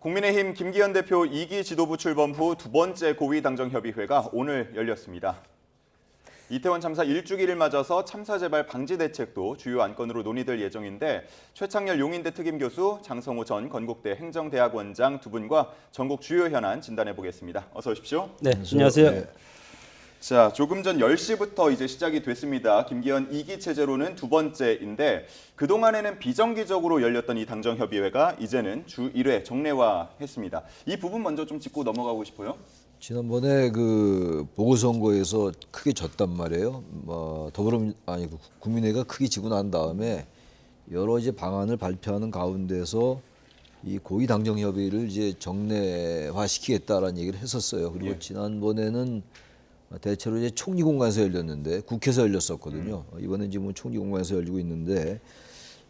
국민의힘 김기현 대표 2기 지도부 출범 후 두 번째 고위당정협의회가 오늘 열렸습니다. 이태원 참사 1주기를 맞아서 참사 재발 방지 대책도 주요 안건으로 논의될 예정인데 최창렬 용인대 특임교수, 장성호 전 건국대 행정대학원장 두 분과 전국 주요 현안 진단해 보겠습니다. 어서 오십시오. 네, 안녕하세요. 네. 자, 조금 전 10시부터 이제 시작이 됐습니다. 김기현 2기 체제로는 두 번째인데 그동안에는 비정기적으로 열렸던 이 당정협의회가 이제는 주 1회 정례화했습니다. 이 부분 먼저 좀 짚고 넘어가고 싶어요. 지난번에 그 보궐선거에서 크게 졌단 말이에요. 국민회가 크게 지고 난 다음에 여러 이제 방안을 발표하는 가운데서 이 고위 당정 협의를 이제 정례화 시키겠다라는 얘기를 했었어요. 그리고 지난번에는 대체로 이제 총리 공간에서 열렸는데 국회에서 열렸었거든요. 이번에 지금 총리 공간에서 열리고 있는데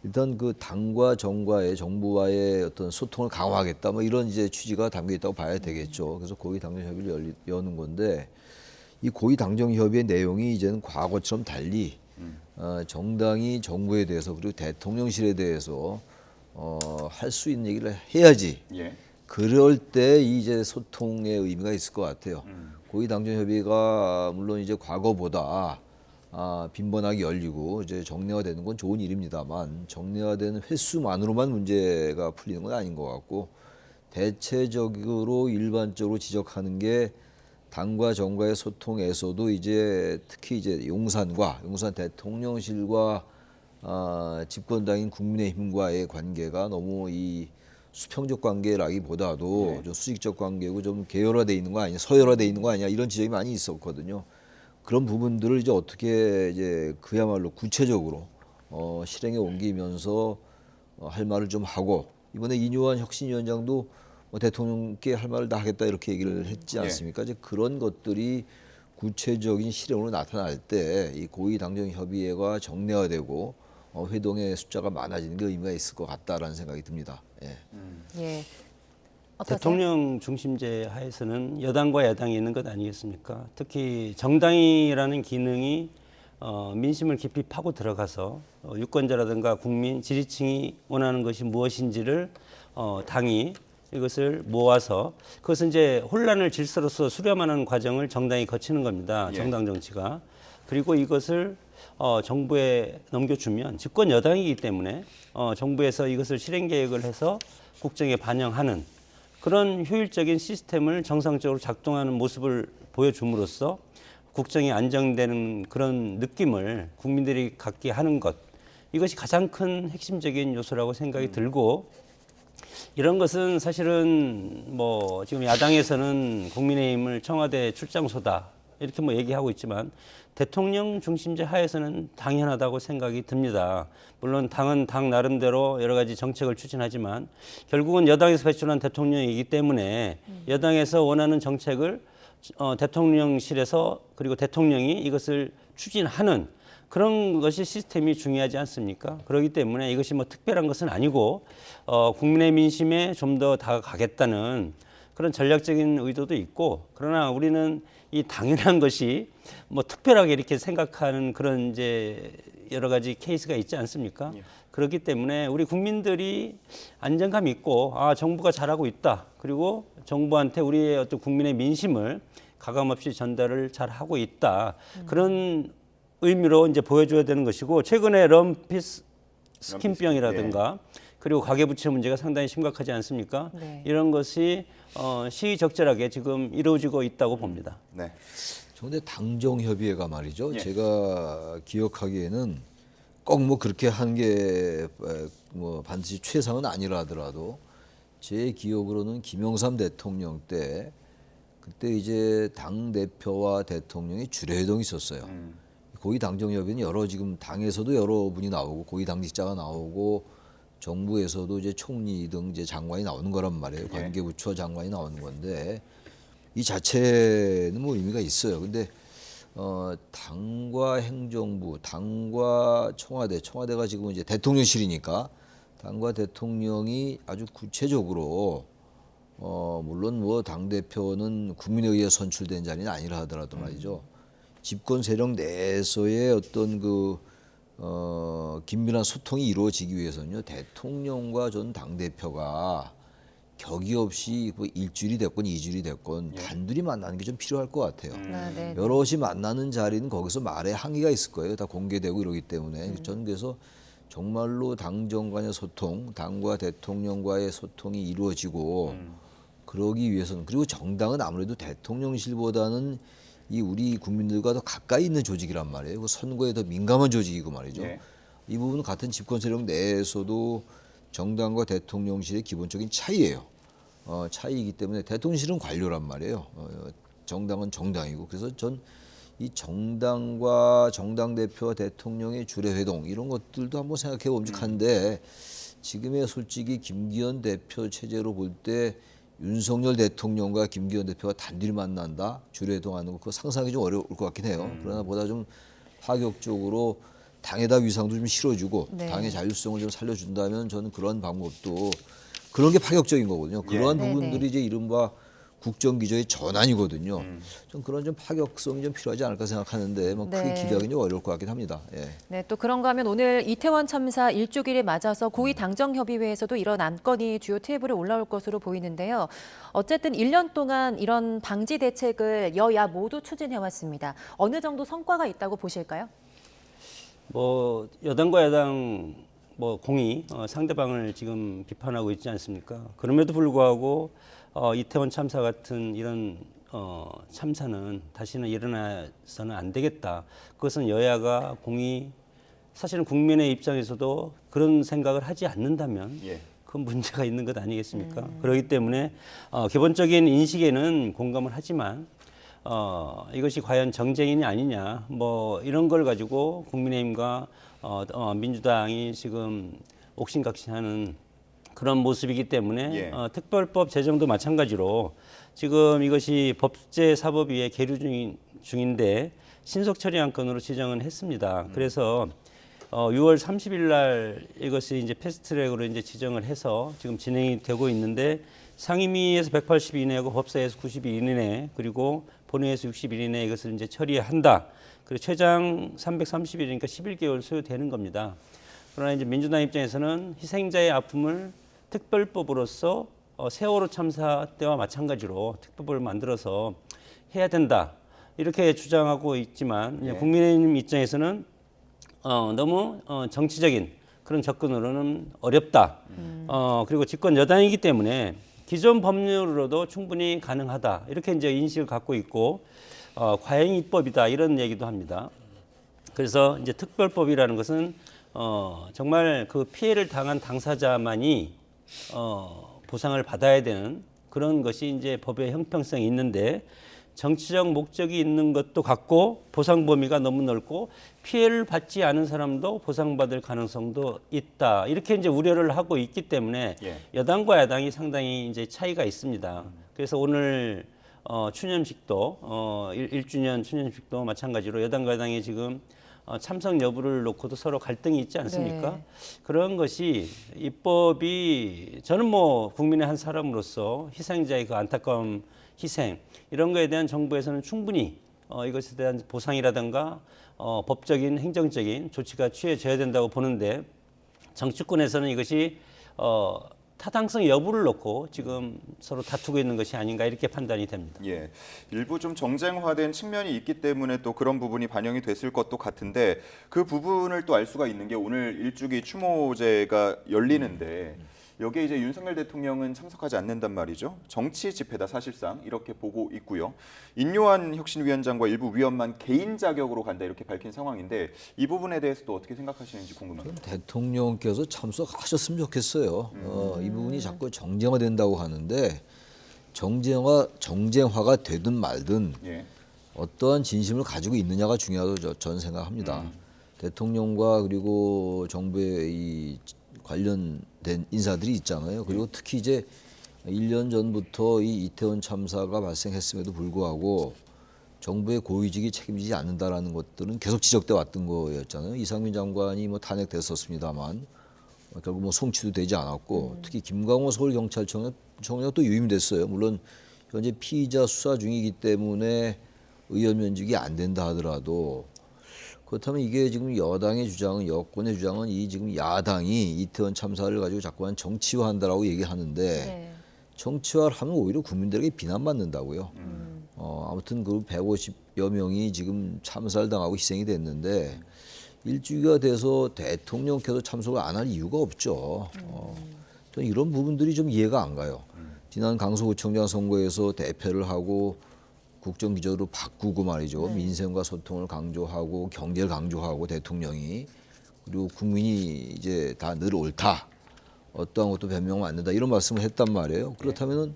일단 그 당과 정부와의 어떤 소통을 강화하겠다 뭐 이런 이제 취지가 담겨 있다고 봐야 되겠죠. 그래서 고위 당정 협의를 여는 건데 이 고위 당정 협의의 내용이 이제는 과거처럼 달리 정당이 정부에 대해서 그리고 대통령실에 대해서 할 수 있는 얘기를 해야지. 예. 그럴 때 이제 소통의 의미가 있을 것 같아요. 고위 당정 협의가 물론 이제 과거보다 빈번하게 열리고 이제 정례화되는 건 좋은 일입니다만 정례화되는 횟수만으로만 문제가 풀리는 건 아닌 것 같고 대체적으로 일반적으로 지적하는 게 당과 정과의 소통에서도 이제 특히 이제 용산 대통령실과 집권당인 국민의힘과의 관계가 너무 이 수평적 관계라기보다도 좀 수직적 관계고 좀 계열화돼 있는 거 아니냐, 서열화돼 있는 거 아니냐 이런 지적이 많이 있었거든요. 그런 부분들을 이제 어떻게 이제 그야말로 구체적으로 실행에 옮기면서 할 말을 좀 하고 이번에 이뇨한 혁신위원장도 대통령께 할 말을 다 하겠다 이렇게 얘기를 했지 않습니까? 이제 그런 것들이 구체적인 실행으로 나타날 때 이 고위 당정 협의회가 정례화되고 회동의 숫자가 많아지는 게 의미가 있을 것 같다라는 생각이 듭니다. 예. 예. 어떠세요? 대통령 중심제 하에서는 여당과 야당이 있는 것 아니겠습니까? 특히 정당이라는 기능이 민심을 깊이 파고 들어가서 유권자라든가 국민, 지지층이 원하는 것이 무엇인지를 당이 이것을 모아서 그것은 이제 혼란을 질서로서 수렴하는 과정을 정당이 거치는 겁니다. 정당 정치가. 그리고 이것을 정부에 넘겨주면 집권 여당이기 때문에 정부에서 이것을 실행 계획을 해서 국정에 반영하는 그런 효율적인 시스템을 정상적으로 작동하는 모습을 보여줌으로써 국정이 안정되는 그런 느낌을 국민들이 갖게 하는 것 이것이 가장 큰 핵심적인 요소라고 생각이 들고 이런 것은 사실은 뭐 지금 야당에서는 국민의힘을 청와대 출장소다 이렇게 뭐 얘기하고 있지만 대통령 중심제 하에서는 당연하다고 생각이 듭니다. 물론 당은 당 나름대로 여러 가지 정책을 추진하지만 결국은 여당에서 배출한 대통령이기 때문에 여당에서 원하는 정책을 대통령실에서 그리고 대통령이 이것을 추진하는 그런 것이 시스템이 중요하지 않습니까? 그렇기 때문에 이것이 뭐 특별한 것은 아니고 국민의 민심에 좀 더 다가가겠다는 그런 전략적인 의도도 있고 그러나 우리는 이 당연한 것이 뭐 특별하게 이렇게 생각하는 그런 이제 여러 가지 케이스가 있지 않습니까? 그렇기 때문에 우리 국민들이 안정감 있고 정부가 잘하고 있다. 그리고 정부한테 우리의 어떤 국민의 민심을 가감없이 전달을 잘하고 있다. 그런 의미로 이제 보여줘야 되는 것이고 최근에 럼피스 스킨병이라든가 그리고 가계부채 문제가 상당히 심각하지 않습니까? 네. 이런 것이 시의적절하게 지금 이루어지고 있다고 봅니다. 네. 그런데 당정협의회가 말이죠. 예. 제가 기억하기에는 꼭 뭐 그렇게 한 게 뭐 반드시 최상은 아니라 하더라도 제 기억으로는 김영삼 대통령 때 그때 이제 당 대표와 대통령이 주례회동이 있었어요. 고위 당정협의회는 여러 지금 당에서도 여러 분이 나오고 고위 당직자가 나오고 정부에서도 이제 총리 등 이제 장관이 나오는 거란 말이에요. 관계부처 장관이 나오는 건데 이 자체는 뭐 의미가 있어요. 근데 당과 행정부, 당과 청와대가 지금 이제 대통령실이니까 당과 대통령이 아주 구체적으로 물론 뭐 당 대표는 국민에 의해 선출된 자리는 아니라 하더라도 말이죠. 집권 세력 내에서의 어떤 그 긴밀한 소통이 이루어지기 위해서는요, 대통령과 전 당대표가 격이 없이 뭐 일주일이 됐건 2주일이 됐건 단둘이 만나는 게 좀 필요할 것 같아요. 네. 여럿이 만나는 자리는 거기서 말의 항의가 있을 거예요. 다 공개되고 이러기 때문에. 저는 그래서 정말로 당정 간의 소통, 당과 대통령과의 소통이 이루어지고 그러기 위해서는, 그리고 정당은 아무래도 대통령실보다는 이 우리 국민들과 더 가까이 있는 조직이란 말이에요. 그 선거에 더 민감한 조직이고 말이죠. 예. 이 부분은 같은 집권 세력 내에서도 정당과 대통령실의 기본적인 차이예요. 차이이기 때문에 대통령실은 관료란 말이에요. 정당은 정당이고. 그래서 전 이 정당과 정당 대표와 대통령의 주례회동 이런 것들도 한번 생각해 봄직한데 지금의 솔직히 김기현 대표 체제로 볼 때 윤석열 대통령과 김기현 대표가 단둘이 만난다, 주례회동하는 거 그거 상상하기 좀 어려울 것 같긴 해요. 그러나 보다 좀 파격적으로 당에다 위상도 좀 실어주고 네. 당의 자율성을 좀 살려준다면 저는 그런 방법도, 그런 게 파격적인 거거든요. 그러한 네, 부분들이 네. 이제 이른바 국정기조의 전환이거든요. 좀 그런 좀 파격성이 좀 필요하지 않을까 생각하는데 뭐 크게 네. 기대하기는 좀 어려울 것 같긴 합니다. 예. 네, 또 그런가 하면 오늘 이태원 참사 일주기를 맞아서 고위 당정협의회에서도 이런 안건이 주요 테이블에 올라올 것으로 보이는데요. 어쨌든 1년 동안 이런 방지 대책을 여야 모두 추진해왔습니다. 어느 정도 성과가 있다고 보실까요? 뭐 여당과 야당 뭐 공이 상대방을 지금 비판하고 있지 않습니까? 그럼에도 불구하고 이태원 참사 같은 이런 참사는 다시는 일어나서는 안 되겠다. 그것은 여야가 공이, 사실은 국민의 입장에서도 그런 생각을 하지 않는다면 예. 그 문제가 있는 것 아니겠습니까? 그렇기 때문에 기본적인 인식에는 공감을 하지만 이것이 과연 정쟁이냐 아니냐 뭐 이런 걸 가지고 국민의힘과 민주당이 지금 옥신각신하는 그런 모습이기 때문에 예. 특별법 제정도 마찬가지로 지금 이것이 법제사법위에 계류 중인데 신속 처리 안건으로 지정은 했습니다. 그래서 6월 30일 날 이것이 이제 패스트트랙으로 이제 지정을 해서 지금 진행이 되고 있는데 상임위에서 180일 이내하고 법사위에서 90일 이내 그리고 본회의에서 60일 이내 이것을 이제 처리한다. 그리고 최장 330일이니까 11개월 소요되는 겁니다. 그러나 이제 민주당 입장에서는 희생자의 아픔을 특별법으로서 세월호 참사 때와 마찬가지로 특별법을 만들어서 해야 된다. 이렇게 주장하고 있지만 네. 국민의힘 입장에서는 너무 정치적인 그런 접근으로는 어렵다. 그리고 집권 여당이기 때문에 기존 법률로도 충분히 가능하다. 이렇게 이제 인식을 갖고 있고 과잉 입법이다 이런 얘기도 합니다. 그래서 이제 특별법이라는 것은 정말 그 피해를 당한 당사자만이 보상을 받아야 되는 그런 것이 이제 법의 형평성이 있는데 정치적 목적이 있는 것도 같고 보상 범위가 너무 넓고 피해를 받지 않은 사람도 보상받을 가능성도 있다. 이렇게 이제 우려를 하고 있기 때문에 예. 여당과 야당이 상당히 이제 차이가 있습니다. 그래서 오늘 추념식도 1주년 추념식도 마찬가지로 여당과 야당이 지금 참석 여부를 놓고도 서로 갈등이 있지 않습니까? 네. 그런 것이 입법이 저는 뭐 국민의 한 사람으로서 희생자의 그 안타까움 희생 이런 거에 대한 정부에서는 충분히 이것에 대한 보상이라든가 법적인 행정적인 조치가 취해져야 된다고 보는데 정치권에서는 이것이 타당성 여부를 놓고 지금 서로 다투고 있는 것이 아닌가 이렇게 판단이 됩니다. 예, 일부 좀 정쟁화된 측면이 있기 때문에 또 그런 부분이 반영이 됐을 것도 같은데 그 부분을 또 알 수가 있는 게 오늘 일주기 추모제가 열리는데 여기에 이제 윤석열 대통령은 참석하지 않는단 말이죠. 정치 집회다 사실상 이렇게 보고 있고요. 인요한 혁신위원장과 일부 위원만 개인 자격으로 간다 이렇게 밝힌 상황인데 이 부분에 대해서도 어떻게 생각하시는지 궁금합니다. 대통령께서 참석하셨으면 좋겠어요. 이 부분이 자꾸 정쟁화된다고 하는데 정쟁화가 되든 말든 예. 어떠한 진심을 가지고 있느냐가 중요하다고 저는 생각합니다. 대통령과 그리고 정부의 이 관련된 인사들이 있잖아요. 그리고 특히 이제 1년 전부터 이 이태원 참사가 발생했음에도 불구하고 정부의 고위직이 책임지지 않는다라는 것들은 계속 지적돼 왔던 거였잖아요. 이상민 장관이 뭐 탄핵됐었습니다만 결국 뭐 송치도 되지 않았고 특히 김광호 서울경찰청장도 또 유임됐어요. 물론 현재 피의자 수사 중이기 때문에 의원 면직이 안 된다 하더라도 그렇다면 이게 지금 여당의 주장은 여권의 주장은 이 지금 야당이 이태원 참사를 가지고 자꾸만 정치화한다라고 얘기하는데 네. 정치화를 하면 오히려 국민들에게 비난받는다고요. 아무튼 그 150여 명이 지금 참사를 당하고 희생이 됐는데 일주기가 돼서 대통령께서 참석을 안 할 이유가 없죠. 저는 이런 부분들이 좀 이해가 안 가요. 지난 강서구청장 선거에서 대패를 하고 국정기조로 바꾸고 말이죠. 민생과 소통을 강조하고 경제를 강조하고 대통령이 그리고 국민이 이제 다 늘 옳다. 어떠한 것도 변명 안 된다. 이런 말씀을 했단 말이에요. 그렇다면은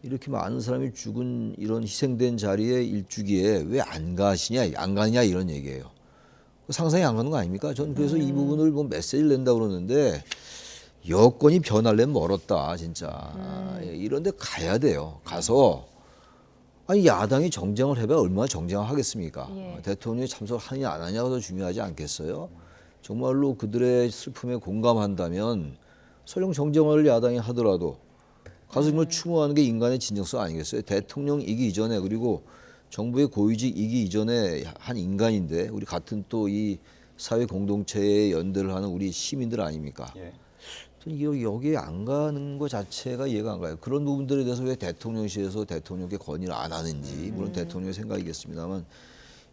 이렇게 많은 사람이 죽은 이런 희생된 자리에 일주기에 왜 안 가느냐 이런 얘기예요. 상상이 안 가는 거 아닙니까? 전 그래서 이 부분을 뭐 메시지를 낸다 그러는데 여건이 변하려면 멀었다 진짜. 이런데 가야 돼요. 가서 아니 야당이 정쟁을 해봐야 얼마나 정쟁을 하겠습니까? 예. 대통령이 참석하느냐 안 하냐가 더 중요하지 않겠어요? 정말로 그들의 슬픔에 공감한다면 설령 정쟁을 야당이 하더라도 가서 정말 추모하는 게 인간의 진정성 아니겠어요? 대통령이기 이전에 그리고 정부의 고위직이기 이전에 한 인간인데 우리 같은 또 이 사회 공동체에 연대를 하는 우리 시민들 아닙니까? 예. 저는 여기에 안 가는 것 자체가 이해가 안 가요. 그런 부분들에 대해서 왜 대통령실에서 대통령께 건의를 안 하는지 물론 대통령의 생각이겠습니다만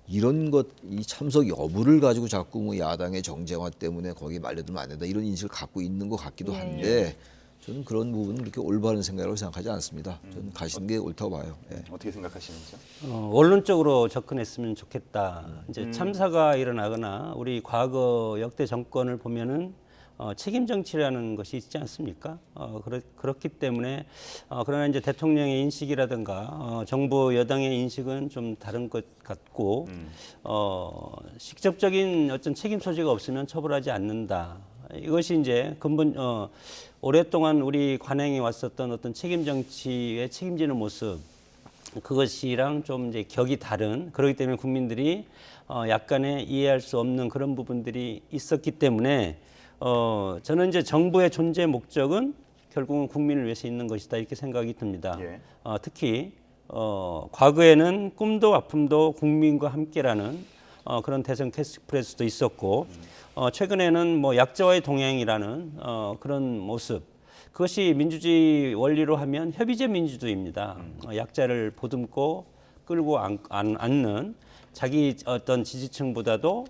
이런 것, 이 참석 여부를 가지고 자꾸 뭐 야당의 정쟁화 때문에 거기에 말려들면 안 된다 이런 인식을 갖고 있는 것 같기도 한데 저는 그런 부분은 그렇게 올바른 생각이라고 생각하지 않습니다. 저는 가시는 게 옳다고 봐요. 예. 어떻게 생각하시는지요? 원론적으로 접근했으면 좋겠다. 이제 참사가 일어나거나 우리 과거 역대 정권을 보면은 책임 정치라는 것이 있지 않습니까? 그렇기 때문에 그러나 이제 대통령의 인식이라든가 정부 여당의 인식은 좀 다른 것 같고 직접적인 어떤 책임 소지가 없으면 처벌하지 않는다. 이것이 이제 근본 오랫동안 우리 관행에 왔었던 어떤 책임 정치에 책임지는 모습 그것이랑 좀 이제 격이 다른 그렇기 때문에 국민들이 약간의 이해할 수 없는 그런 부분들이 있었기 때문에 저는 이제 정부의 존재 목적은 결국은 국민을 위해서 있는 것이다 이렇게 생각이 듭니다. 예. 특히 과거에는 꿈도 아픔도 국민과 함께라는 그런 대선 캐치프레이즈도 있었고 최근에는 뭐 약자와의 동행이라는 그런 모습 그것이 민주주의 원리로 하면 협의제 민주주의입니다. 약자를 보듬고 끌고 안는 자기 어떤 지지층보다도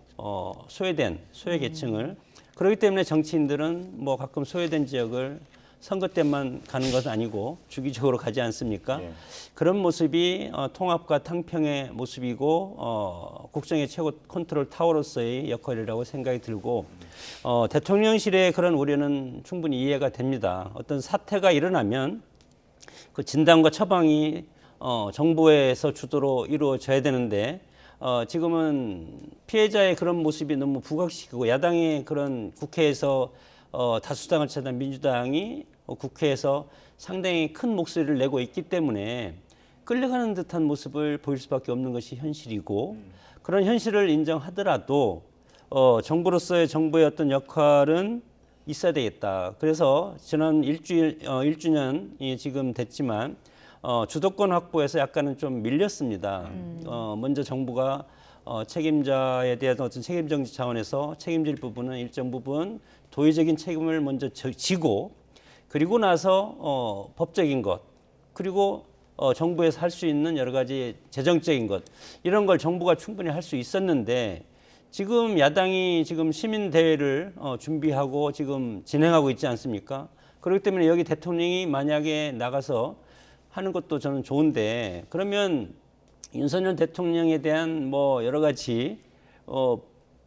소외된 소외계층을 그렇기 때문에 정치인들은 뭐 가끔 소외된 지역을 선거 때만 가는 것은 아니고 주기적으로 가지 않습니까? 예. 그런 모습이 통합과 탕평의 모습이고 국정의 최고 컨트롤 타워로서의 역할이라고 생각이 들고 대통령실의 그런 우려는 충분히 이해가 됩니다. 어떤 사태가 일어나면 그 진단과 처방이 정부에서 주도로 이루어져야 되는데 지금은 피해자의 그런 모습이 너무 부각시키고 야당의 그런 국회에서 다수당을 차지한 민주당이 국회에서 상당히 큰 목소리를 내고 있기 때문에 끌려가는 듯한 모습을 보일 수밖에 없는 것이 현실이고 그런 현실을 인정하더라도 정부로서의 정부의 어떤 역할은 있어야 되겠다. 그래서 지난 1주년이 지금 됐지만 주도권 확보에서 약간은 좀 밀렸습니다. 먼저 정부가 책임자에 대한 어떤 책임 정치 차원에서 책임질 부분은 일정 부분 도의적인 책임을 먼저 지고 그리고 나서 법적인 것 그리고 정부에서 할 수 있는 여러 가지 재정적인 것 이런 걸 정부가 충분히 할 수 있었는데 지금 야당이 지금 시민 대회를 준비하고 지금 진행하고 있지 않습니까? 그렇기 때문에 여기 대통령이 만약에 나가서 하는 것도 저는 좋은데 그러면 윤석열 대통령에 대한 뭐 여러 가지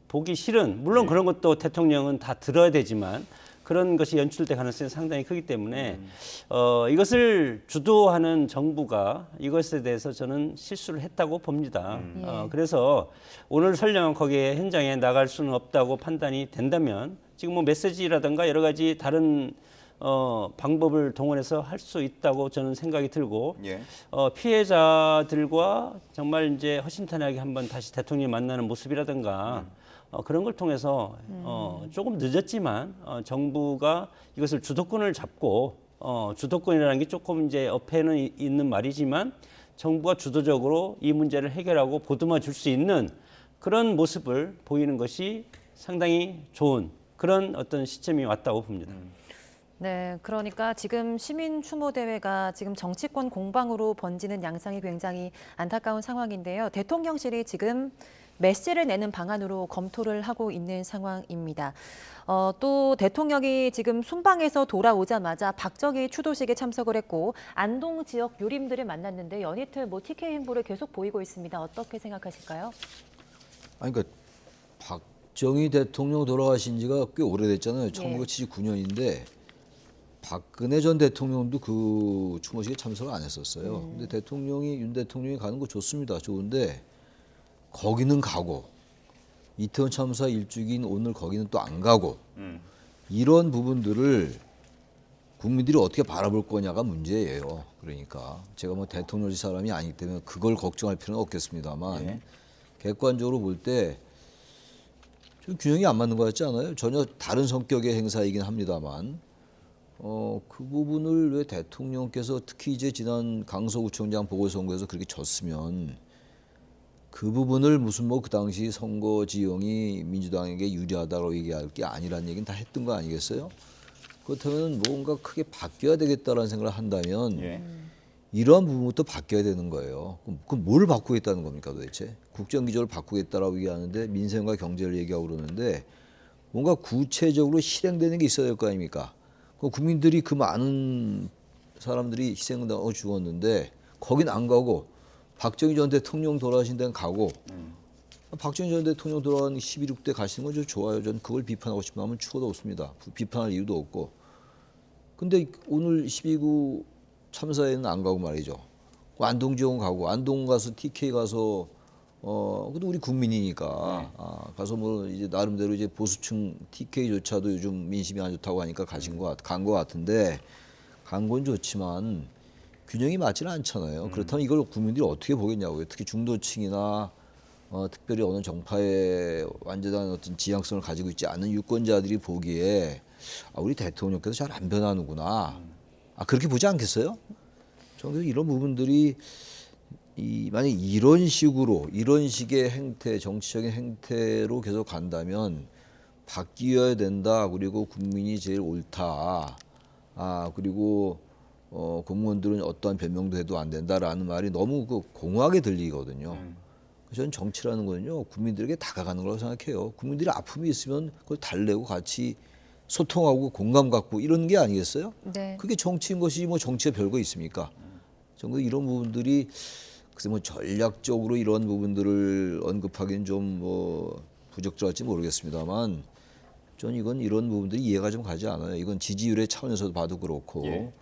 보기 싫은 물론 그런 것도 대통령은 다 들어야 되지만 그런 것이 연출될 가능성이 상당히 크기 때문에 이것을 주도하는 정부가 이것에 대해서 저는 실수를 했다고 봅니다. 그래서 오늘 설령 거기에 현장에 나갈 수는 없다고 판단이 된다면 지금 뭐 메시지라든가 여러 가지 다른 방법을 동원해서 할 수 있다고 저는 생각이 들고 예. 피해자들과 정말 이제 허심탄회하게 한번 다시 대통령이 만나는 모습이라든가 그런 걸 통해서 조금 늦었지만 정부가 이것을 주도권을 잡고 주도권이라는 게 조금 이제 옆에는 있는 말이지만 정부가 주도적으로 이 문제를 해결하고 보듬어 줄 수 있는 그런 모습을 보이는 것이 상당히 좋은 그런 어떤 시점이 왔다고 봅니다. 네, 그러니까 지금 시민 추모 대회가 지금 정치권 공방으로 번지는 양상이 굉장히 안타까운 상황인데요. 대통령실이 지금 메시를 내는 방안으로 검토를 하고 있는 상황입니다. 또 대통령이 지금 순방에서 돌아오자마자 박정희 추도식에 참석을 했고 안동 지역 유림들을 만났는데 연이틀 TK 행보를 계속 보이고 있습니다. 어떻게 생각하실까요? 아니 그러니까 박정희 대통령 돌아가신 지가 꽤 오래됐잖아요. 1979년인데 박근혜 전 대통령도 그 추모식에 참석을 안 했었어요. 근데 윤 대통령이 가는 거 좋습니다. 좋은데 거기는 가고 이태원 참사 일주기인 오늘 거기는 또 안 가고 이런 부분들을 국민들이 어떻게 바라볼 거냐가 문제예요. 그러니까 제가 뭐 대통령실 사람이 아니기 때문에 그걸 걱정할 필요는 없겠습니다만 예. 객관적으로 볼 때 좀 균형이 안 맞는 것 같지 않아요? 전혀 다른 성격의 행사이긴 합니다만 그 부분을 왜 대통령께서 특히 이제 지난 강서구청장 보궐선거에서 그렇게 졌으면 그 부분을 무슨 뭐 그 당시 선거 지형이 민주당에게 유리하다고 얘기할 게 아니란 얘기는 다 했던 거 아니겠어요? 그렇다면 뭔가 크게 바뀌어야 되겠다라는 생각을 한다면 예. 이러한 부분부터 바뀌어야 되는 거예요. 그럼 뭘 바꾸겠다는 겁니까 도대체? 국정기조를 바꾸겠다라고 얘기하는데 민생과 경제를 얘기하고 그러는데 뭔가 구체적으로 실행되는 게 있어야 될 거 아닙니까? 국민들이 그 많은 사람들이 희생당하고 죽었는데 거긴 안 가고 박정희 전 대통령 돌아가신 데는 가고 박정희 전 대통령 돌아간 11.6대 가시는 건 좀 좋아요. 저는 그걸 비판하고 싶은 마음은 추호도 없습니다. 비판할 이유도 없고. 근데 오늘 12구 참사에는 안 가고 말이죠. 안동지원 가고 안동 가서 TK 가서 그래도 우리 국민이니까 가서 뭐 이제 나름대로 이제 보수층 TK조차도 요즘 민심이 안 좋다고 하니까 간 거 같은데 간 건 좋지만 균형이 맞지는 않잖아요. 그렇다면 이걸 국민들이 어떻게 보겠냐고요. 특히 중도층이나 특별히 어느 정파의 완전한 어떤 지향성을 가지고 있지 않은 유권자들이 보기에 우리 대통령께서 잘 안 변하는구나. 그렇게 보지 않겠어요? 저는 이런 부분들이 만약 이런 식의 행태, 정치적인 행태로 계속 간다면 바뀌어야 된다. 그리고 국민이 제일 옳다. 그리고 공무원들은 어떠한 변명도 해도 안 된다라는 말이 너무 공허하게 들리거든요. 저는 정치라는 거는요, 국민들에게 다가가는 거라고 생각해요. 국민들이 아픔이 있으면 그걸 달래고 같이 소통하고 공감 갖고 이런 게 아니겠어요? 네. 그게 정치인 것이지 뭐 정치에 별거 있습니까? 저는 이런 부분들이 글쎄 뭐 전략적으로 이런 부분들을 언급하기는 좀 뭐 부적절할지 모르겠습니다만 저는 이런 부분들이 이해가 좀 가지 않아요. 이건 지지율의 차원에서도 봐도 그렇고 예.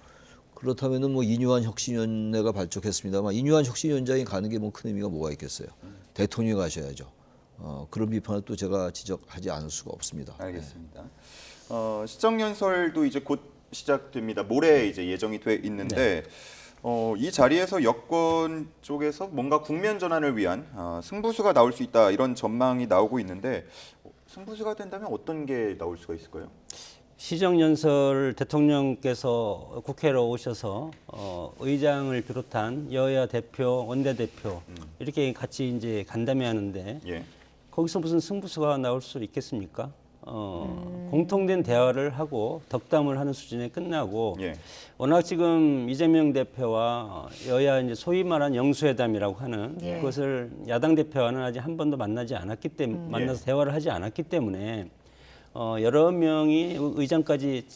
그렇다면은 뭐 이뉴한 혁신위원회가 발족했습니다만 이뉴한 혁신위원장이 가는 게 뭐 큰 의미가 뭐가 있겠어요. 대통령이 가셔야죠. 그런 비판을 또 제가 지적하지 않을 수가 없습니다. 알겠습니다. 시정연설도 이제 곧 시작됩니다. 모레 이제 예정이 돼 있는데 이 자리에서 여권 쪽에서 뭔가 국면 전환을 위한 승부수가 나올 수 있다 이런 전망이 나오고 있는데 승부수가 된다면 어떤 게 나올 수가 있을까요? 시정연설 대통령께서 국회로 오셔서 의장을 비롯한 여야 대표, 원내대표 이렇게 같이 이제 간담회 하는데 예. 거기서 무슨 승부수가 나올 수 있겠습니까? 공통된 대화를 하고 덕담을 하는 수준에 끝나고 예. 워낙 지금 이재명 대표와 여야 이제 소위 말한 영수회담이라고 하는 예. 그것을 야당 대표와는 아직 한 번도 만나지 않았기 때문에 만나서 대화를 하지 않았기 때문에 여러 명이 의장까지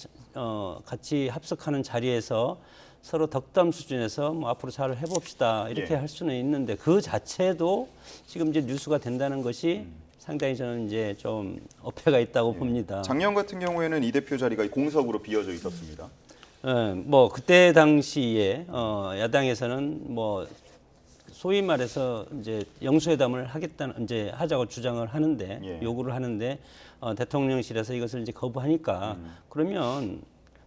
같이 합석하는 자리에서 서로 덕담 수준에서 뭐 앞으로 잘 해봅시다 이렇게 할 수는 있는데 그 자체도 지금 이제 뉴스가 된다는 것이 상당히 저는 이제 좀 어폐가 있다고 봅니다. 작년 같은 경우에는 이 대표 자리가 공석으로 비어져 있었습니다. 뭐 그때 당시에 야당에서는 뭐 소위 말해서 이제 영수회담을 하겠다는 이제 하자고 주장을 하는데 예. 요구를 하는데 대통령실에서 이것을 이제 거부하니까 그러면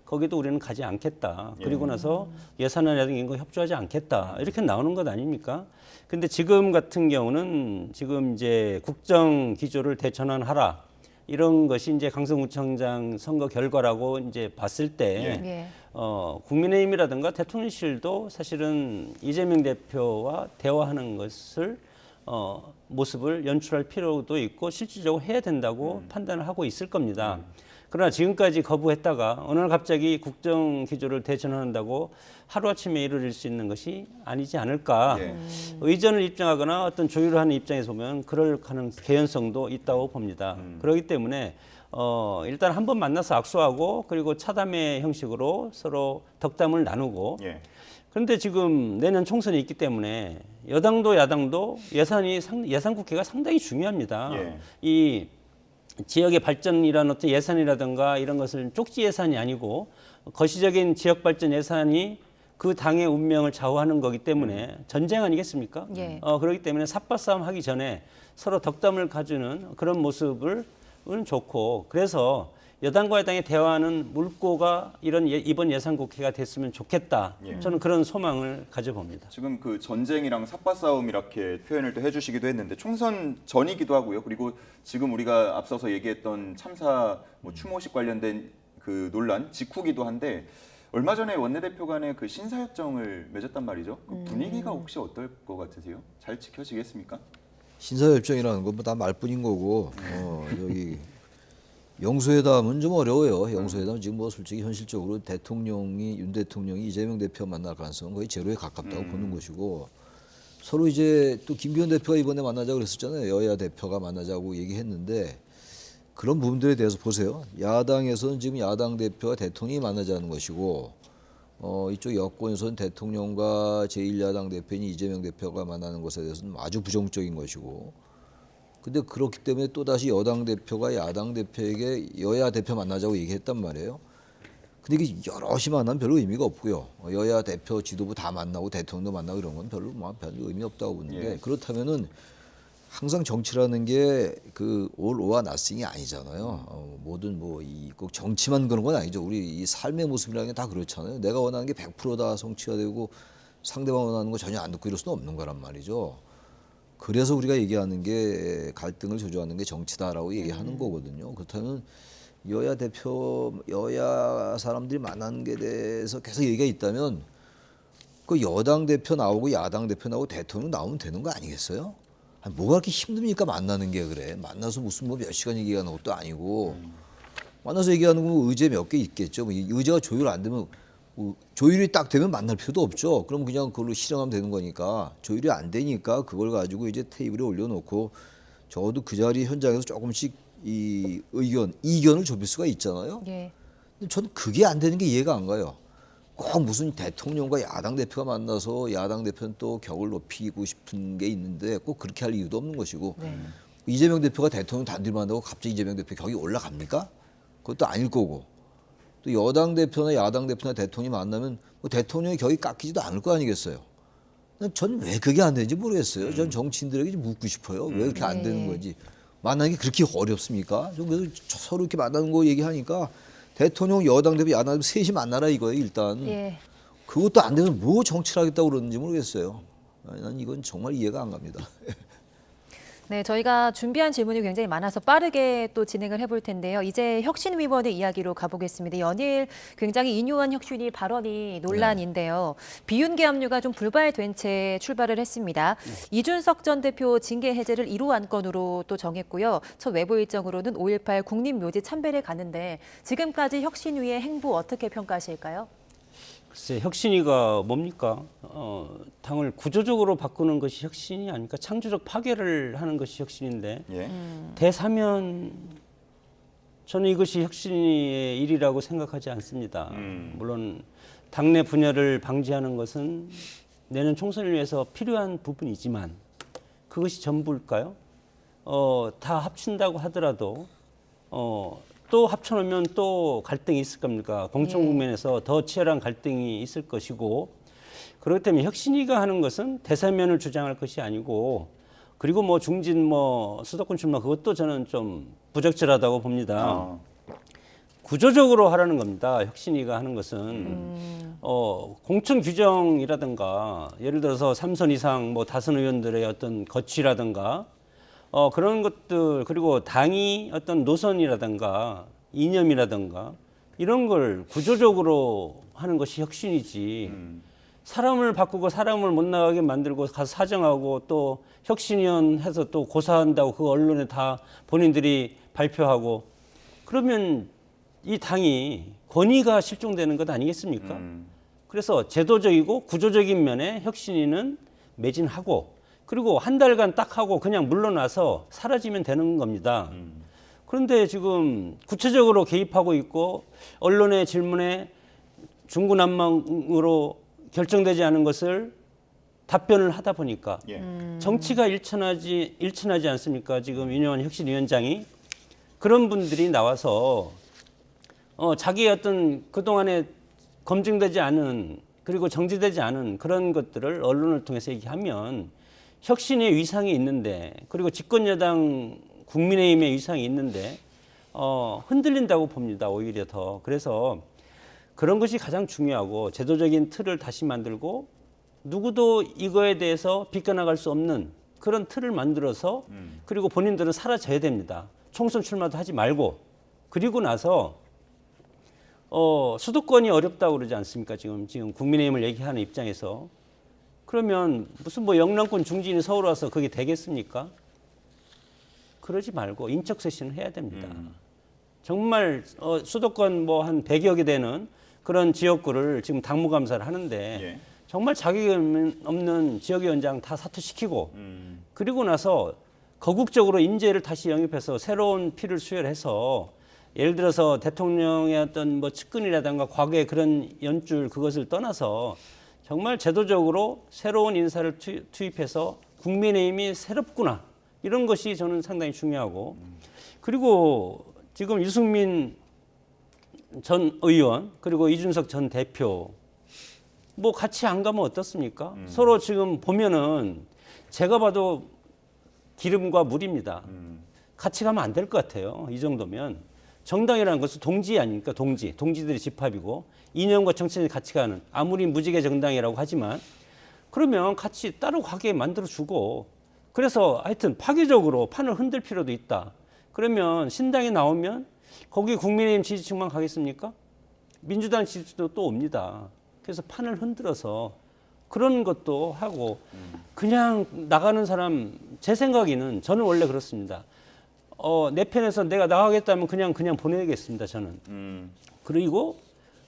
거기도 우리는 가지 않겠다. 그리고 나서 예산안이라든가 이런 거 협조하지 않겠다. 이렇게 나오는 것 아닙니까? 근데 지금 같은 경우는 지금 이제 국정 기조를 대전환하라. 이런 것이 이제 강서구청장 선거 결과라고 이제 봤을 때 예. 국민의힘이라든가 대통령실도 사실은 이재명 대표와 대화하는 것을 모습을 연출할 필요도 있고 실질적으로 해야 된다고 판단을 하고 있을 겁니다. 그러나 지금까지 거부했다가 어느 날 갑자기 국정 기조를 대전환한다고 하루아침에 이루어질 수 있는 것이 아니지 않을까. 예. 의전을 입증하거나 어떤 조율을 하는 입장에서 보면 그럴 개연성도 있다고 봅니다. 그렇기 때문에 일단 한번 만나서 악수하고 그리고 차담회 형식으로 서로 덕담을 나누고 예. 그런데 지금 내년 총선이 있기 때문에 여당도 야당도 예산 국회가 상당히 중요합니다. 예. 이 지역의 발전이라는 어떤 예산이라든가 이런 것을 쪽지 예산이 아니고 거시적인 지역 발전 예산이 그 당의 운명을 좌우하는 거기 때문에 전쟁 아니겠습니까? 예. 그렇기 때문에 삿바싸움 하기 전에 서로 덕담을 가주는 그런 모습은 좋고 그래서 여당과 여당의 대화는 물꼬가 이런 이번 예산 국회가 됐으면 좋겠다. 예. 저는 그런 소망을 가져봅니다. 지금 그 전쟁이랑 삿바싸움 이렇게 표현을 또 해주시기도 했는데 총선 전이기도 하고요. 그리고 지금 우리가 앞서서 얘기했던 참사 뭐 추모식 관련된 그 논란 직후기도 한데 얼마 전에 원내대표 간의 그 신사협정을 맺었단 말이죠. 그 분위기가 혹시 어떨 것 같으세요? 잘 지켜지겠습니까? 신사협정이라는 건 뭐 다 말뿐인 거고 여기 영수회담은 좀 어려워요. 영수회담 지금 뭐 솔직히 현실적으로 윤 대통령이 이재명 대표 만날 가능성은 거의 제로에 가깝다고 보는 것이고 서로 이제 또 김기현 대표가 이번에 만나자고 그랬었잖아요. 여야 대표가 만나자고 얘기했는데 그런 부분들에 대해서 보세요. 야당에서는 지금 야당 대표와 대통령이 만나자는 것이고 이쪽 여권에서는 대통령과 제1야당 대표인 이재명 대표가 만나는 것에 대해서는 아주 부정적인 것이고 근데 그렇기 때문에 또다시 여당 대표가 야당 대표에게 여야 대표 만나자고 얘기했단 말이에요. 근데 이게 여럿이 만나면 별로 의미가 없고요. 여야 대표 지도부 다 만나고 대통령도 만나고 이런 건 별로 의미 없다고 보는데 예. 그렇다면은 항상 정치라는 게 그 all or nothing이 아니잖아요. 모든 뭐 꼭 정치만 그런 건 아니죠. 우리 이 삶의 모습이라는 게 다 그렇잖아요. 내가 원하는 게 100%다 성취가 되고 상대방 원하는 거 전혀 안 듣고 이럴 수는 없는 거란 말이죠. 그래서 우리가 얘기하는 게 갈등을 조절하는 게 정치다라고 얘기하는 거거든요. 그렇다면 여야 사람들이 만나는 게 대해서 계속 얘기가 있다면 그 여당 대표 나오고 야당 대표 나오고 대통령 나오면 되는 거 아니겠어요? 아니, 뭐가 그렇게 힘듭니까? 만나는 게 그래. 만나서 무슨 뭐 몇 시간 얘기하는 것도 아니고 만나서 얘기하는 건 의제 몇 개 있겠죠. 뭐 의제가 조율 안 되면 조율이 딱 되면 만날 필요도 없죠. 그럼 그냥 그걸로 실행하면 되는 거니까 조율이 안 되니까 그걸 가지고 이제 테이블에 올려놓고 적어도 그 자리 현장에서 조금씩 이 이견을 좁힐 수가 있잖아요. 예. 근데 저는 그게 안 되는 게 이해가 안 가요. 꼭 무슨 대통령과 야당 대표가 만나서 야당 대표는 또 격을 높이고 싶은 게 있는데 꼭 그렇게 할 이유도 없는 것이고 네. 이재명 대표가 대통령 단둘이 만나고 갑자기 이재명 대표 격이 올라갑니까? 그것도 아닐 거고 또 여당 대표나 야당 대표나 대통령이 만나면 뭐 대통령의 격이 깎이지도 않을 거 아니겠어요. 전 왜 그게 안 되는지 모르겠어요. 전 정치인들에게 좀 묻고 싶어요. 왜 그렇게 안 되는 건지. 만나는 게 그렇게 어렵습니까? 좀 그래서 서로 이렇게 만나는 거 얘기하니까 대통령, 여당 대표, 야당 대표 셋이 만나라 이거예요. 일단 예. 그것도 안 돼서 뭐 정치를 하겠다고 그러는지 모르겠어요. 난 이건 정말 이해가 안 갑니다. 네, 저희가 준비한 질문이 굉장히 많아서 빠르게 또 진행을 해볼 텐데요. 이제 혁신위원회 이야기로 가보겠습니다. 연일 굉장히 인요한 혁신위 발언이 논란인데요. 비윤계 압류가 좀 불발된 채 출발을 했습니다. 이준석 전 대표 징계 해제를 1호 안건으로 또 정했고요. 첫 외부 일정으로는 5.18 국립묘지 참배를 가는데 지금까지 혁신위의 행보 어떻게 평가하실까요? 글쎄 혁신위가 뭡니까? 당을 구조적으로 바꾸는 것이 혁신이 아닐까? 창조적 파괴를 하는 것이 혁신인데 예. 대사면 저는 이것이 혁신의 일이라고 생각하지 않습니다. 물론 당내 분열을 방지하는 것은 내년 총선을 위해서 필요한 부분이지만 그것이 전부일까요? 다 합친다고 하더라도 또 합쳐놓으면 또 갈등이 있을 겁니까? 공천 국면에서 더 치열한 갈등이 있을 것이고 그렇기 때문에 혁신위가 하는 것은 대사면을 주장할 것이 아니고 그리고 뭐 중진 뭐 수도권 출마 그것도 저는 좀 부적절하다고 봅니다. 구조적으로 하라는 겁니다. 혁신위가 하는 것은 공천 규정이라든가 예를 들어서 3선 이상 뭐 다선 의원들의 어떤 거취라든가 그런 것들 그리고 당이 어떤 노선이라든가 이념이라든가 이런 걸 구조적으로 하는 것이 혁신이지 사람을 바꾸고 사람을 못 나가게 만들고 가서 사정하고 또 혁신위원 해서 또 고사한다고 그 언론에 다 본인들이 발표하고 그러면 이 당이 권위가 실종되는 것 아니겠습니까? 그래서 제도적이고 구조적인 면에 혁신위는 매진하고 그리고 한 달간 딱 하고 그냥 물러나서 사라지면 되는 겁니다. 그런데 지금 구체적으로 개입하고 있고 언론의 질문에 중구난방으로 결정되지 않은 것을 답변을 하다 보니까 예. 정치가 일천하지 않습니까? 지금 윤영환 혁신위원장이 그런 분들이 나와서 자기의 어떤 그동안에 검증되지 않은 그리고 정지되지 않은 그런 것들을 언론을 통해서 얘기하면 혁신의 위상이 있는데 그리고 집권여당 국민의힘의 위상이 있는데 흔들린다고 봅니다. 오히려 더. 그래서 그런 것이 가장 중요하고 제도적인 틀을 다시 만들고 누구도 이거에 대해서 비껴나갈 수 없는 그런 틀을 만들어서 그리고 본인들은 사라져야 됩니다. 총선 출마도 하지 말고 그리고 나서 수도권이 어렵다고 그러지 않습니까? 지금 국민의힘을 얘기하는 입장에서 그러면 무슨 뭐 영남권 중진이 서울 와서 그게 되겠습니까? 그러지 말고 인적쇄신을 해야 됩니다. 정말 수도권 뭐 한 100여 개 되는 그런 지역구를 지금 당무감사를 하는데 예. 정말 자격이 없는 지역위원장 다 사퇴시키고 그리고 나서 거국적으로 인재를 다시 영입해서 새로운 피를 수혈해서 예를 들어서 대통령의 어떤 뭐 측근이라든가 과거의 그런 연줄 그것을 떠나서 정말 제도적으로 새로운 인사를 투입해서 국민의힘이 새롭구나 이런 것이 저는 상당히 중요하고 그리고 지금 유승민 전 의원 그리고 이준석 전 대표 뭐 같이 안 가면 어떻습니까? 서로 지금 보면은 제가 봐도 기름과 물입니다. 같이 가면 안 될 것 같아요. 이 정도면 정당이라는 것은 동지 아닙니까? 동지들의 집합이고 이념과 정치인이 같이 가는 아무리 무지개 정당이라고 하지만 그러면 같이 따로 가게 만들어주고 그래서 하여튼 파괴적으로 판을 흔들 필요도 있다. 그러면 신당이 나오면 거기 국민의힘 지지층만 가겠습니까? 민주당 지지도 또 옵니다. 그래서 판을 흔들어서 그런 것도 하고 그냥 나가는 사람 제 생각에는 저는 원래 그렇습니다. 내 편에서 내가 나가겠다면 그냥 보내겠습니다. 저는. 그리고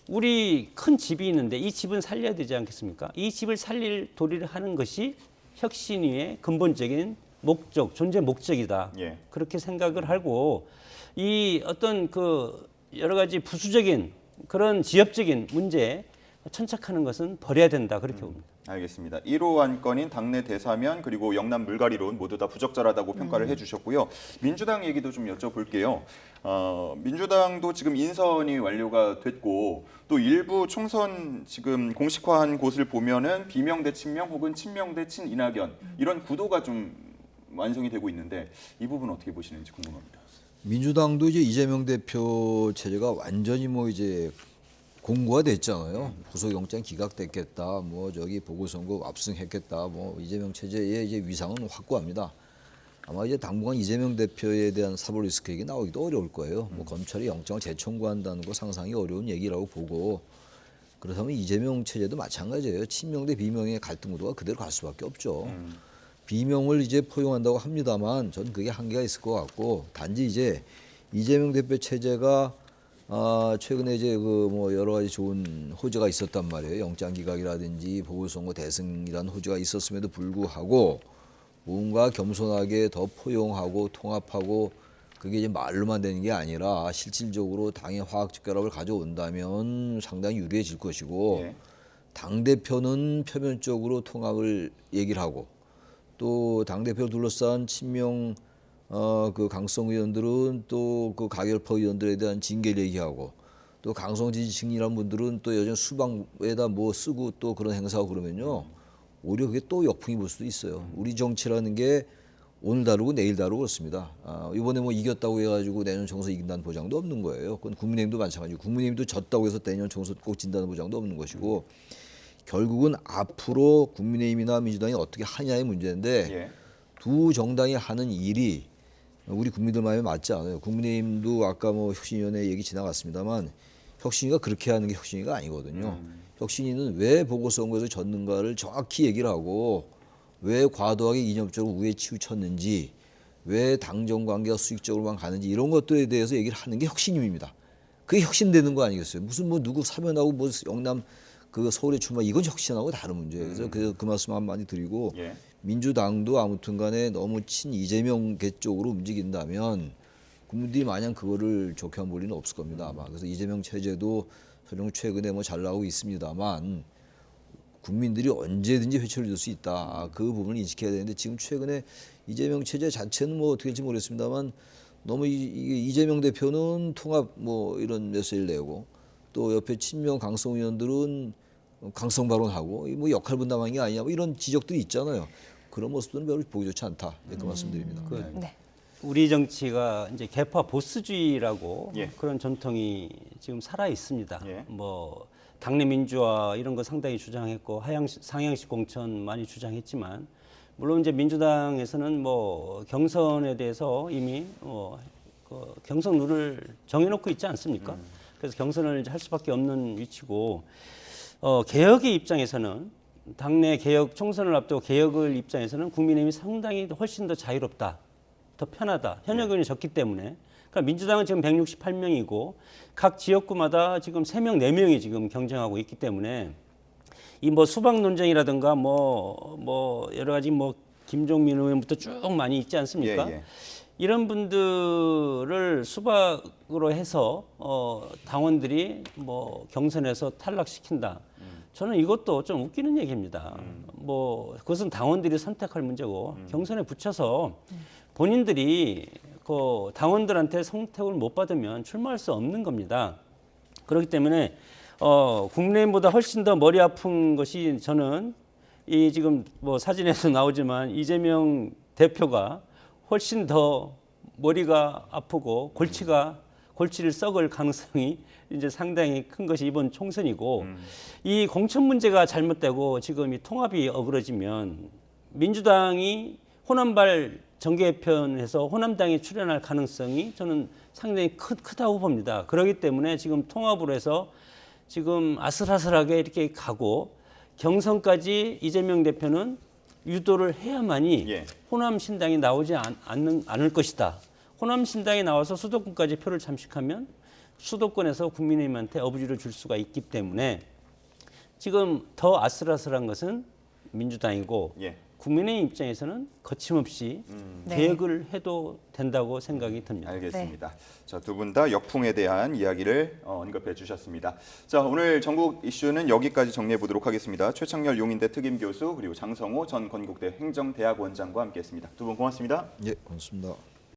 우리 큰 집이 있는데 이 집은 살려야 되지 않겠습니까? 이 집을 살릴 도리를 하는 것이 혁신위의 근본적인 목적, 존재 목적이다. 예. 그렇게 생각을 하고 이 어떤 그 여러 가지 부수적인 그런 지역적인 문제에 천착하는 것은 버려야 된다. 그렇게 봅니다. 알겠습니다. 1호 안건인 당내 대사면 그리고 영남 물갈이론 모두 다 부적절하다고 평가를 해주셨고요. 민주당 얘기도 좀 여쭤볼게요. 민주당도 지금 인선이 완료가 됐고 또 일부 총선 지금 공식화한 곳을 보면은 비명 대 친명 혹은 친명 대 친이낙연 이런 구도가 좀 완성이 되고 있는데 이 부분 어떻게 보시는지 궁금합니다. 민주당도 이제 이재명 대표 체제가 완전히 뭐 이제 공고화됐잖아요. 구속영장 기각됐겠다. 뭐 저기 보궐선거 압승했겠다. 뭐 이재명 체제의 이제 위상은 확고합니다. 아마 이제 당분간 이재명 대표에 대한 사법 리스크 얘기 나오기도 어려울 거예요. 뭐 검찰이 영장을 재청구한다는 거 상상이 어려운 얘기라고 보고 그렇다면 이재명 체제도 마찬가지예요. 친명 대 비명의 갈등 구도가 그대로 갈 수밖에 없죠. 비명을 이제 포용한다고 합니다만 전 그게 한계가 있을 것 같고 단지 이제 이재명 대표 체제가 최근에 이제 그 뭐 여러 가지 좋은 호재가 있었단 말이에요. 영장 기각이라든지 보궐선거 대승이라는 호재가 있었음에도 불구하고 뭔가 겸손하게 더 포용하고 통합하고 그게 이제 말로만 되는 게 아니라 실질적으로 당의 화학적 결합을 가져온다면 상당히 유리해질 것이고 예. 당대표는 표면적으로 통합을 얘기를 하고 또 당대표를 둘러싼 친명 그 강성 의원들은 또 그 가결파 의원들에 대한 징계를 얘기하고 또 강성 지지층이라는 분들은 또 여전히 수방에다 뭐 쓰고 또 그런 행사하고 그러면요 오히려 그게 또 역풍이 불 수도 있어요. 우리 정치라는 게 오늘 다르고 내일 다르고 그렇습니다. 이번에 뭐 이겼다고 해가지고 내년 총선 이긴다는 보장도 없는 거예요. 그건 국민의힘도 마찬가지고 국민의힘도 졌다고 해서 내년 총선 꼭 진다는 보장도 없는 것이고 결국은 앞으로 국민의힘이나 민주당이 어떻게 하냐의 문제인데 예. 두 정당이 하는 일이 우리 국민들 마음에 맞지 않아요. 국민의힘도 아까 뭐 혁신위원회 얘기 지나갔습니다만 혁신위가 그렇게 하는 게 혁신위가 아니거든요. 혁신위는 왜 보궐선거에서 졌는가를 정확히 얘기를 하고 왜 과도하게 이념적으로 우에 치우쳤는지 왜 당정 관계가 수익적으로만 가는지 이런 것들에 대해서 얘기를 하는 게 혁신위입니다. 그게 혁신되는 거 아니겠어요? 무슨 뭐 누구 사면하고 뭐 영남 그 서울에 출마 이건 혁신하고 다른 문제예요. 그래서 그 말씀 한마디 드리고 예. 민주당도 아무튼간에 너무 친 이재명계 쪽으로 움직인다면 국민들이 마냥 그거를 좋게 볼 리는 없을 겁니다. 아마 그래서 이재명 체제도 설령 최근에 뭐 잘 나오고 있습니다만 국민들이 언제든지 회초를 둘 수 있다. 그 부분을 인식해야 되는데 지금 최근에 이재명 체제 자체는 뭐 어떻게 될지 모르겠습니다만 너무 이재명 대표는 통합 뭐 이런 메시지를 내고 또 옆에 친명 강성 의원들은 강성 발언하고 뭐 역할 분담한 게 아니냐 뭐 이런 지적들이 있잖아요. 그런 모습들은 별로 보기 좋지 않다. 그 말씀드립니다. 네. 우리 정치가 이제 개파 보수주의라고 예. 그런 전통이 지금 살아 있습니다. 예. 뭐 당내 민주화 이런 거 상당히 주장했고 상향식 공천 많이 주장했지만 물론 이제 민주당에서는 뭐 경선에 대해서 이미 그 경선 룰을 정해놓고 있지 않습니까? 그래서 경선을 이제 할 수밖에 없는 위치고 개혁의 입장에서는 당내 개혁 총선을 앞두고 개혁을 입장에서는 국민의힘이 상당히 훨씬 더 자유롭다. 더 편하다. 현역 의원이 적기 때문에. 그러니까 민주당은 지금 168명이고 각 지역구마다 지금 3명, 4명이 지금 경쟁하고 있기 때문에 이 뭐 수박 논쟁이라든가 뭐 여러 가지 뭐 김종민 의원부터 쭉 많이 있지 않습니까? 예, 예. 이런 분들을 수박으로 해서 당원들이 뭐 경선에서 탈락시킨다. 저는 이것도 좀 웃기는 얘기입니다. 뭐 그것은 당원들이 선택할 문제고 경선에 붙여서 본인들이 그 당원들한테 선택을 못 받으면 출마할 수 없는 겁니다. 그렇기 때문에 국민의힘보다 훨씬 더 머리 아픈 것이 저는 이 지금 뭐 사진에서 나오지만 이재명 대표가 훨씬 더 머리가 아프고 골치를 썩을 가능성이 이제 상당히 큰 것이 이번 총선이고 이 공천 문제가 잘못되고 지금 이 통합이 어그러지면 민주당이 호남발 정계개편해서 호남당이 출연할 가능성이 저는 상당히 크다고 봅니다. 그렇기 때문에 지금 통합으로 해서 지금 아슬아슬하게 이렇게 가고 경선까지 이재명 대표는 유도를 해야만이 예. 호남 신당이 나오지 않을 것이다. 호남 신당이 나와서 수도권까지 표를 잠식하면 수도권에서 국민의힘한테 어부지를 줄 수가 있기 때문에 지금 더 아슬아슬한 것은 민주당이고 예. 국민의힘 입장에서는 거침없이 네. 계획을 해도 된다고 생각이 듭니다. 알겠습니다. 자, 두 분 다 역풍에 대한 이야기를 언급해 주셨습니다. 자, 오늘 전국 이슈는 여기까지 정리해 보도록 하겠습니다. 최창렬 용인대 특임 교수 그리고 장성호 전 건국대 행정대학원장과 함께했습니다. 두 분 고맙습니다. 예, 고맙습니다.